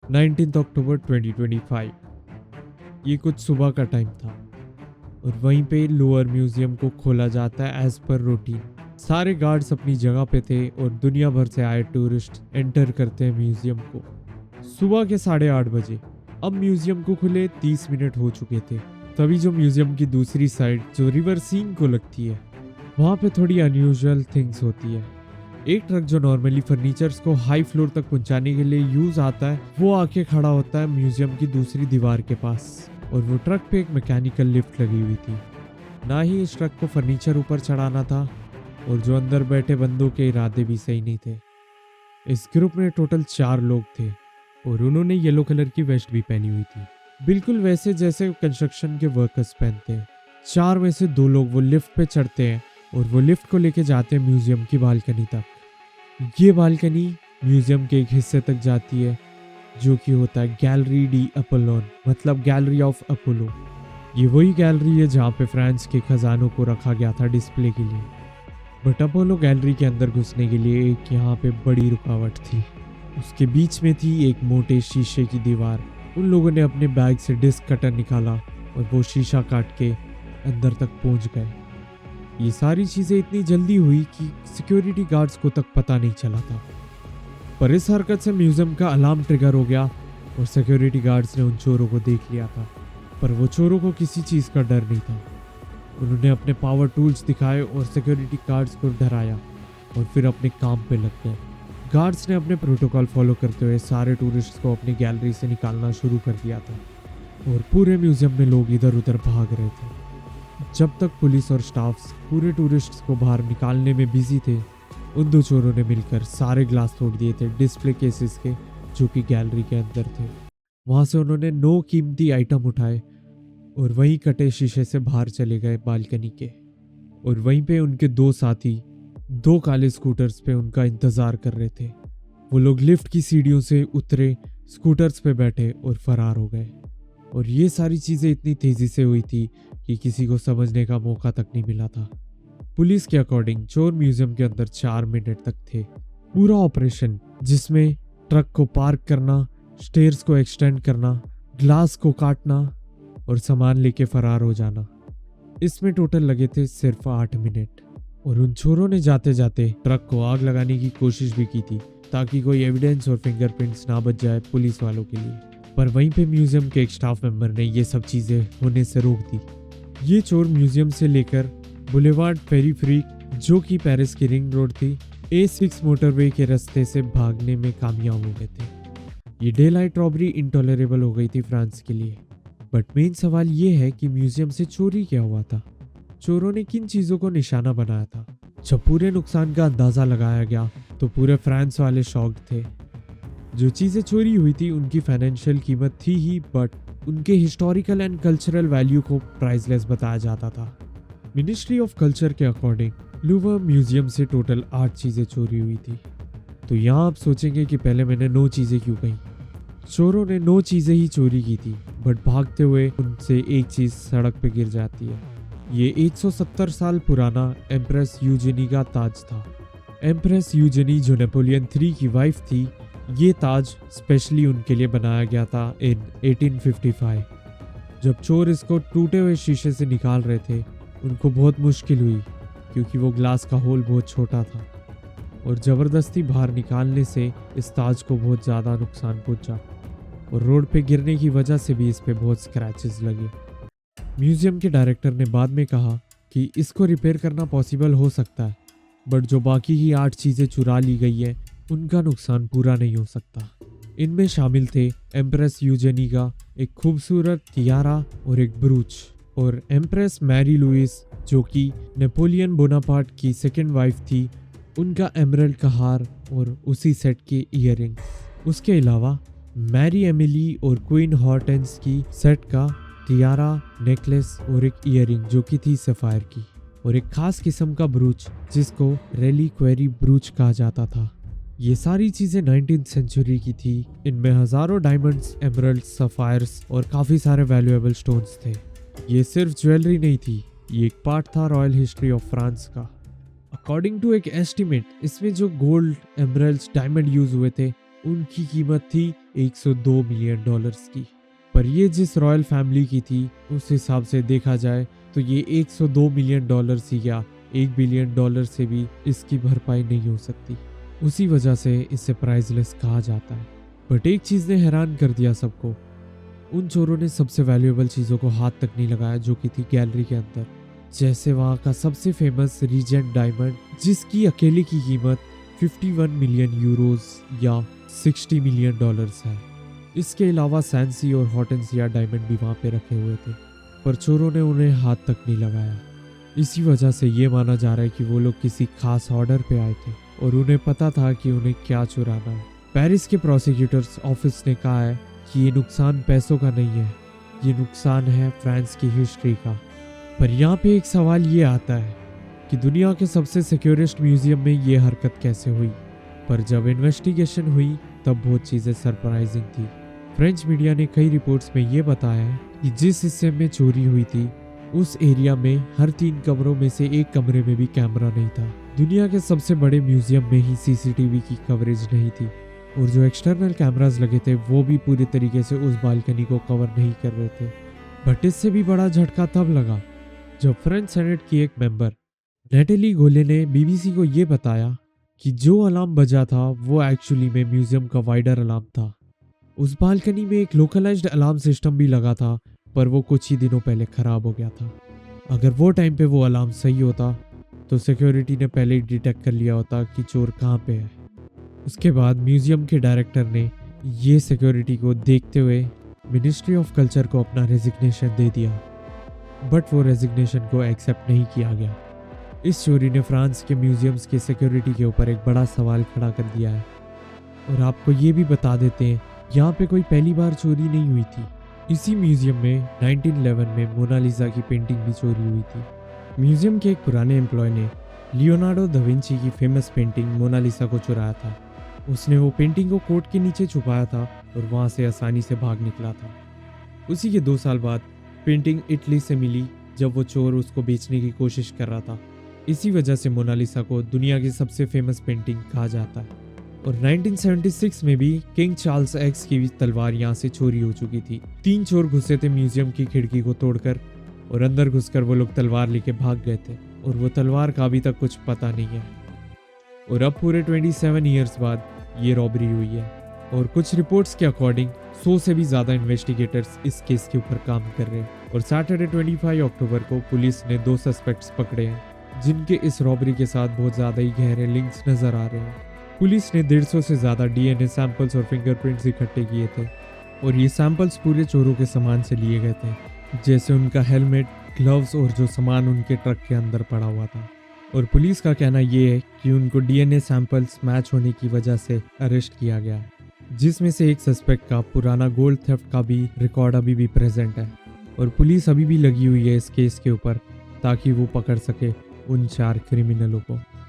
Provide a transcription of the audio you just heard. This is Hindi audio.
19 अक्टूबर 2025। ये कुछ सुबह का टाइम था और वहीं पे लोअर म्यूजियम को खोला जाता है एज पर रूटीन। सारे गार्ड्स अपनी जगह पे थे और दुनिया भर से आए टूरिस्ट एंटर करते हैं म्यूजियम को। सुबह के 8:30 बजे। अब म्यूजियम को खुले 30 मिनट हो चुके थे। तभी जो म्यूजियम की दूसरी साइड जो रिवर सीन को लगती है, वहाँ पे थोड़ी अनयूजुअल थिंग्स होती है। एक ट्रक जो नॉर्मली फर्नीचर्स को हाई फ्लोर तक पहुंचाने के लिए यूज आता है, वो आके खड़ा होता है म्यूजियम की दूसरी दीवार के पास। और वो ट्रक पे एक मैकेनिकल लिफ्ट लगी हुई थी। ना ही इस ट्रक को फर्नीचर ऊपर चढ़ाना था और जो अंदर बैठे बंदों के इरादे भी सही नहीं थे। इस ग्रुप में टोटल 4 लोग थे और उन्होंने येलो कलर की वेस्ट भी पहनी हुई थी, बिल्कुल वैसे जैसे कंस्ट्रक्शन के वर्कर्स पहनते हैं। 4 में से 2 लोग वो लिफ्ट पे चढ़ते हैं और वो लिफ्ट को लेके जाते हैं म्यूजियम की बालकनी तक। ये बालकनी म्यूजियम के एक हिस्से तक जाती है जो कि होता है गैलरी डी अपोलोन, मतलब गैलरी ऑफ अपोलो। ये वही गैलरी है जहाँ पे फ्रांस के खजानों को रखा गया था डिस्प्ले के लिए। बट अपोलो गैलरी के अंदर घुसने के लिए एक यहाँ पे बड़ी रुकावट थी। उसके बीच में थी एक मोटे शीशे की दीवार। उन लोगों ने अपने बैग से डिस्क कटर निकाला और वो शीशा काट के अंदर तक पहुंच गए। ये सारी चीजें इतनी जल्दी हुई कि सिक्योरिटी गार्ड्स को तक पता नहीं चला था। पर इस हरकत से म्यूजियम का अलार्म ट्रिगर हो गया और सिक्योरिटी गार्ड्स ने उन चोरों को देख लिया था। पर वो चोरों को किसी चीज का डर नहीं था। उन्होंने अपने पावर टूल्स दिखाए और सिक्योरिटी गार्ड्स को डराया और फिर अपने काम पे लग गए। गार्ड्स ने अपने प्रोटोकॉल फॉलो करते हुए सारे टूरिस्ट्स को अपनी गैलरी से निकालना शुरू कर दिया था और पूरे म्यूजियम में लोग इधर उधर भाग रहे थे। जब तक पुलिस और स्टाफ्स पूरे टूरिस्ट्स को बाहर निकालने में बिजी थे, उन 2 चोरों ने मिलकर सारे ग्लास तोड़ दिए थे डिस्प्ले केसेस के जो कि गैलरी के अंदर थे। वहां से उन्होंने 9 कीमती आइटम उठाए और वहीं कटे शीशे से बाहर चले गए बालकनी के। और वहीं पे उनके 2 साथी 2 काले स्कूटर्स पे उनका इंतजार कर रहे थे। वो लोग लिफ्ट की सीढ़ियों से उतरे, स्कूटर्स पे बैठे और फरार हो गए। और ये सारी चीजें इतनी तेजी से हुई थी कि किसी को समझने का मौका तक नहीं मिला था। पुलिस के अकॉर्डिंग चोर म्यूजियम के अंदर 4 मिनट तक थे। पूरा ऑपरेशन, जिसमें ट्रक को पार्क करना, स्टेयर्स को एक्सटेंड करना, ग्लास को काटना और सामान लेके फरार हो जाना, इसमें टोटल लगे थे सिर्फ 8 मिनट। और उन चोरों ने जाते जाते ट्रक को आग लगाने की कोशिश भी की थी ताकि कोई एविडेंस और फिंगरप्रिंट्स ना बच जाए पुलिस वालों के लिए। पर वहीं पे म्यूजियम के एक स्टाफ मेंबर ने ये सब चीजें होने से रोक दी। ये चोर म्यूजियम से लेकर बुलेवार्ड पेरीफ्रीक, जो कि पेरिस की रिंग रोड थी, A6 मोटरवे के रास्ते से भागने में कामयाब हो गए थे। ये डे लाइट रॉबरी इंटॉलरेबल हो गई थी फ्रांस के लिए। बट मेन सवाल ये है कि म्यूजियम से चोरी क्या हुआ था? चोरों ने किन चीजों को निशाना बनाया था? जब पूरे नुकसान का अंदाजा लगाया गया तो पूरे फ्रांस वाले शॉक्ड थे। जो चीजें चोरी हुई थी उनकी फाइनेंशियल कीमत थी ही, बट उनके हिस्टोरिकल एंड कल्चरल वैल्यू को प्राइसलेस बताया जाता था। मिनिस्ट्री ऑफ कल्चर के अकॉर्डिंग लूवर म्यूजियम से टोटल 8 चीजें चोरी हुई थी। तो यहाँ आप सोचेंगे कि पहले मैंने 9 चीजें क्यों कही। चोरों ने 9 चीजें ही चोरी की थी, बट भागते हुए उनसे एक चीज सड़क पे गिर जाती है। ये 170 साल पुराना एम्प्रेस यूजेनी का ताज था। एम्प्रेस यूजेनी जो नेपोलियन 3 की वाइफ थी, ये ताज स्पेशली उनके लिए बनाया गया था इन 1855। जब चोर इसको टूटे हुए शीशे से निकाल रहे थे, उनको बहुत मुश्किल हुई क्योंकि वो ग्लास का होल बहुत छोटा था और ज़बरदस्ती बाहर निकालने से इस ताज को बहुत ज़्यादा नुकसान पहुंचा और रोड पे गिरने की वजह से भी इस पे बहुत स्क्रैचेस लगे। म्यूजियम के डायरेक्टर ने बाद में कहा कि इसको रिपेयर करना पॉसिबल हो सकता है, बट जो बाकी की 8 चीज़ें चुरा ली गई है उनका नुकसान पूरा नहीं हो सकता। इनमें शामिल थे एम्प्रेस यूजेनी का एक खूबसूरत तियारा और एक ब्रूच, और एम्प्रेस मैरी लुइस जो कि नेपोलियन बोनापार्ट की सेकंड वाइफ थी, उनका एमरल्ड का हार और उसी सेट के ईयरिंग। उसके अलावा मैरी एमिली और क्वीन हॉर्टेंस की सेट का तियारा, नेकलेस और एक ईयरिंग जो कि थी सफायर की, और एक खास किस्म का ब्रूच जिसको रेलिक्वेरी ब्रूच कहा जाता था। ये सारी चीजें 19th सेंचुरी की थी। इनमें हजारों डायमंड्स, एमरल्ड्स, सफायर्स और काफी सारे वैल्यूएबल स्टोन्स थे। ये सिर्फ ज्वेलरी नहीं थी, ये एक पार्ट था रॉयल हिस्ट्री ऑफ फ्रांस का। अकॉर्डिंग टू एक एस्टिमेट, इसमें जो गोल्ड, एमरल्ड्स, डायमंड यूज हुए थे उनकी कीमत थी 102 मिलियन डॉलर्स की। पर ये जिस रॉयल फैमिली की थी, उस हिसाब से देखा जाए तो ये 102 मिलियन डॉलर्स ही क्या, 1 बिलियन डॉलर से भी इसकी भरपाई नहीं हो सकती। उसी वजह से इसे प्राइसलेस कहा जाता है। बट एक चीज़ ने हैरान कर दिया सबको, उन चोरों ने सबसे वैल्यूएबल चीज़ों को हाथ तक नहीं लगाया जो कि थी गैलरी के अंदर। जैसे वहाँ का सबसे फेमस रीजेंट डायमंड, जिसकी अकेले की कीमत 51 मिलियन यूरोज या 60 मिलियन डॉलर्स है। इसके अलावा सैंसी और हॉटेंसिया डायमंड भी वहाँ पे रखे हुए थे, पर चोरों ने उन्हें हाथ तक नहीं लगाया। इसी वजह से ये माना जा रहा है कि वो लोग किसी खास ऑर्डर पे आए थे और उन्हें पता था कि उन्हें क्या चुराना है। पेरिस के प्रोसिक्यूटर्स ऑफिस ने कहा है कि ये नुकसान पैसों का नहीं है, ये नुकसान है फ्रांस की हिस्ट्री का। पर यहाँ पे एक सवाल ये आता है कि दुनिया के सबसे सिक्योरेस्ट म्यूजियम में ये हरकत कैसे हुई। पर जब इन्वेस्टिगेशन हुई तब बहुत चीज़ें सरप्राइजिंग थी। फ्रेंच मीडिया ने कई रिपोर्ट्स में ये बताया है कि जिस हिस्से में चोरी हुई थी उस एरिया में हर 3 कमरों में से एक कमरे में भी कैमरा नहीं था। दुनिया के सबसे बड़े म्यूजियम में ही सीसीटीवी की कवरेज नहीं थी और जो एक्सटर्नल कैमरास लगे थे वो भी पूरी तरीके से उस बालकनी को कवर नहीं कर रहे थे। बट इससे भी बड़ा झटका तब लगा जब फ्रेंच सेनेट की एक मेंबर नेटेली गोले ने बीबीसी को ये बताया कि जो अलार्म बजा था वो एक्चुअली में म्यूजियम का वाइडर अलार्म था। उस बालकनी में एक लोकलाइज्ड अलार्म सिस्टम भी लगा था, पर वो कुछ ही दिनों पहले खराब हो गया था। अगर वो टाइम पे वो अलार्म सही होता तो सिक्योरिटी ने पहले ही डिटेक्ट कर लिया होता कि चोर कहाँ पे है। उसके बाद म्यूजियम के डायरेक्टर ने ये सिक्योरिटी को देखते हुए मिनिस्ट्री ऑफ कल्चर को अपना रेजिग्नेशन दे दिया, बट वो रेजिग्नेशन को एक्सेप्ट नहीं किया गया। इस चोरी ने फ्रांस के म्यूजियम्स की सिक्योरिटी के ऊपर एक बड़ा सवाल खड़ा कर दिया है। और आपको ये भी बता देते हैं, यहाँ पे कोई पहली बार चोरी नहीं हुई थी। इसी म्यूजियम में 1911 में मोनालिसा की पेंटिंग भी चोरी हुई थी। म्यूजियम के एक पुराने एम्प्लॉय ने लियोनार्डो दा विंची की फेमस पेंटिंग मोनालिसा को चुराया था। उसने वो पेंटिंग को कोट के नीचे छुपाया था और वहाँ से आसानी से भाग निकला था। उसी के 2 साल बाद पेंटिंग इटली से मिली जब वो चोर उसको बेचने की कोशिश कर रहा था। इसी वजह से मोनालिसा को दुनिया की सबसे फेमस पेंटिंग कहा जाता है। और 1976 में भी किंग चार्ल्स एक्स की भी तलवार यहाँ से चोरी हो चुकी थी। 3 चोर घुसे थे म्यूजियम की खिड़की को तोड़कर और अंदर घुसकर वो लोग तलवार लेके भाग गए थे और वो तलवार का अभी तक कुछ पता नहीं है। और अब पूरे 27 ईयर्स बाद ये रॉबरी हुई है और कुछ रिपोर्ट्स के अकॉर्डिंग 100 से भी ज़्यादा इन्वेस्टिगेटर्स इस केस के ऊपर काम कर रहे हैं। और सैटरडे 25 अक्टूबर को पुलिस ने 2 सस्पेक्ट्स पकड़े हैं जिनके इस रॉबरी के साथ बहुत ज़्यादा ही गहरे लिंक्स नज़र आ रहे हैं। पुलिस ने 150 से ज़्यादा डीएनए सैंपल्स और फिंगरप्रिंट्स इकट्ठे किए थे और ये सैंपल्स पूरे चोरों के सामान से लिए गए थे, जैसे उनका हेलमेट, ग्लव्स और जो सामान उनके ट्रक के अंदर पड़ा हुआ था। और पुलिस का कहना ये है कि उनको डीएनए सैंपल्स मैच होने की वजह से अरेस्ट किया गया, जिसमें से एक सस्पेक्ट का पुराना गोल्ड थेफ्ट का भी रिकॉर्ड अभी भी प्रेजेंट है। और पुलिस अभी भी लगी हुई है इस केस के ऊपर ताकि वो पकड़ सके उन 4 क्रिमिनलों को।